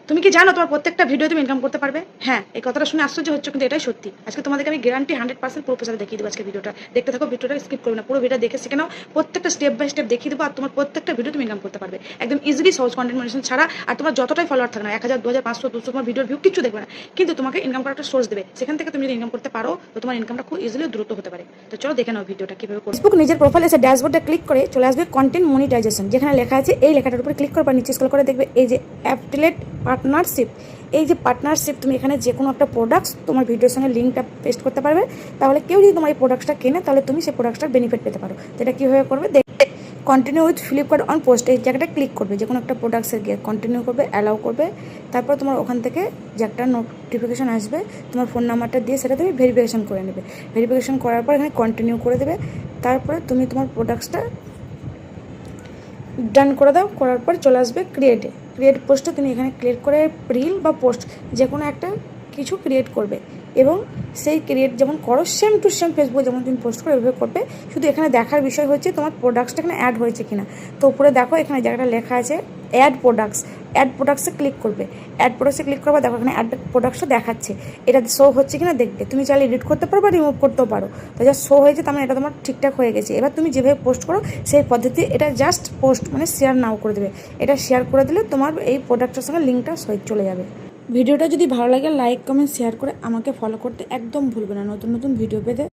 তুমি কি জানো তোমার প্রত্যেকটা ভিডিও তুমি ইনকাম করতে পারবে? হ্যাঁ, এই কথাটা শুনে আশ্চর্য হচ্ছে, কিন্তু এটাই সত্যি। আজকে তোমাদেরকে আমি গ্যারান্টি 100% প্রপোজাল দেখিয়ে দেবো। আজকে ভিডিওটা দেখতে থাকো, ভিডিওটা স্কিপ করবে না, পুরো ভিডিও দেখে শিখে নাও। প্রত্যেকটা স্টেপ বাই স্টেপ দেখিয়ে দেবো, আর তোমার প্রত্যেকটা ভিডিও তুমি ইনকাম করতে পারবে একদম ইজিলি, সহজ কন্টেন্ট মনিটাইজেশন ছাড়া। আর তোমার যতটাই ফলোয়ার থাকে না, 1000, 2000, 500, 200, তোমার ভিডিওর ভিউ কিছু দেখবে না, কিন্তু তোমাকে ইনকাম করার একটা সোর্স দেবে। সেখান থেকে তুমি যদি ইনকাম করতে পারো, তো তোমার ইনকামটা খুব ইজিলি দ্রুত হতে পারে। তো চলো দেখে নাও ভিডিওটা কিভাবে করবে। ফেসবুক নিজের প্রোফাইলে এসে ড্যাশবোর্ডে ক্লিক করে চলে আসবে কন্টেন্ট মনিটাইজেশন, যেখানে লেখা আছে এই লেখাটার উপরে ক্লিক করবার নিচে স্ক্রল করে দেখবে এই যে অ্যাফিলিয়েট পার্টনারশিপ। এই যে পার্টনারশিপ, তুমি এখানে যে কোনো একটা প্রোডাক্টস তোমার ভিডিওর সঙ্গে লিঙ্কটা পেস্ট করতে পারবে। তাহলে কেউ যদি তোমার এই প্রোডাক্টটা কেনে, তাহলে তুমি সেই প্রোডাক্টটার বেনিফিট পেতে পারো। তো এটা কীভাবে করবে দেখবে, continue with Flipkart on post, এই জায়গাটা ক্লিক করবে, যে কোনো একটা প্রোডাক্টসের গিয়ে কন্টিনিউ করবে, অ্যালাউ করবে। তারপর তোমার ওখান থেকে যে একটা নোটিফিকেশান আসবে, তোমার ফোন নাম্বারটা দিয়ে সেটা তুমি ভেরিফিকেশান করে নেবে। ভেরিফিকেশান করার পর এখানে কন্টিনিউ করে দেবে। তারপরে তুমি তোমার প্রোডাক্টসটা ডান করে দাও। করার পর চলে আসবে ক্রিয়েট পোস্টে, তুমি এখানে ক্লিক করে রিল বা পোস্ট যে কোনো একটা কিছু ক্রিয়েট করবে, এবং সেই ক্রিয়েট যেমন করো সেম টু সেম ফেসবুকে যেমন তুমি পোস্ট করো এভাবে করবে। শুধু এখানে দেখার বিষয় হচ্ছে তোমার প্রোডাক্টসটা এখানে অ্যাড হয়েছে কিনা। তো উপরে দেখো এখানে জায়গাটা লেখা আছে অ্যাড প্রোডাক্টসে ক্লিক করবে। অ্যাড প্রোডাক্টসে ক্লিক করবে, দেখো এখানে অ্যাড প্রোডাক্টসটা দেখাচ্ছে, এটা শো হচ্ছে কিনা দেখবে। তুমি চাইলে এডিট করতে পারো বা রিমুভ করতেও পারো। তো যা শো হয়েছে তার মানে এটা তোমার ঠিকঠাক হয়ে গেছে। এবার তুমি যেভাবে পোস্ট করো সেই পদ্ধতি, এটা জাস্ট পোস্ট মানে শেয়ার নাও করে দেবে। এটা শেয়ার করে দিলে তোমার এই প্রোডাক্টের সঙ্গে লিঙ্কটা চলে যাবে। ভিডিওটা যদি ভালো লাগে লাইক, কমেন্ট, শেয়ার করে আমাকে ফলো করতে একদম ভুলবে না, নতুন নতুন ভিডিও পেতে।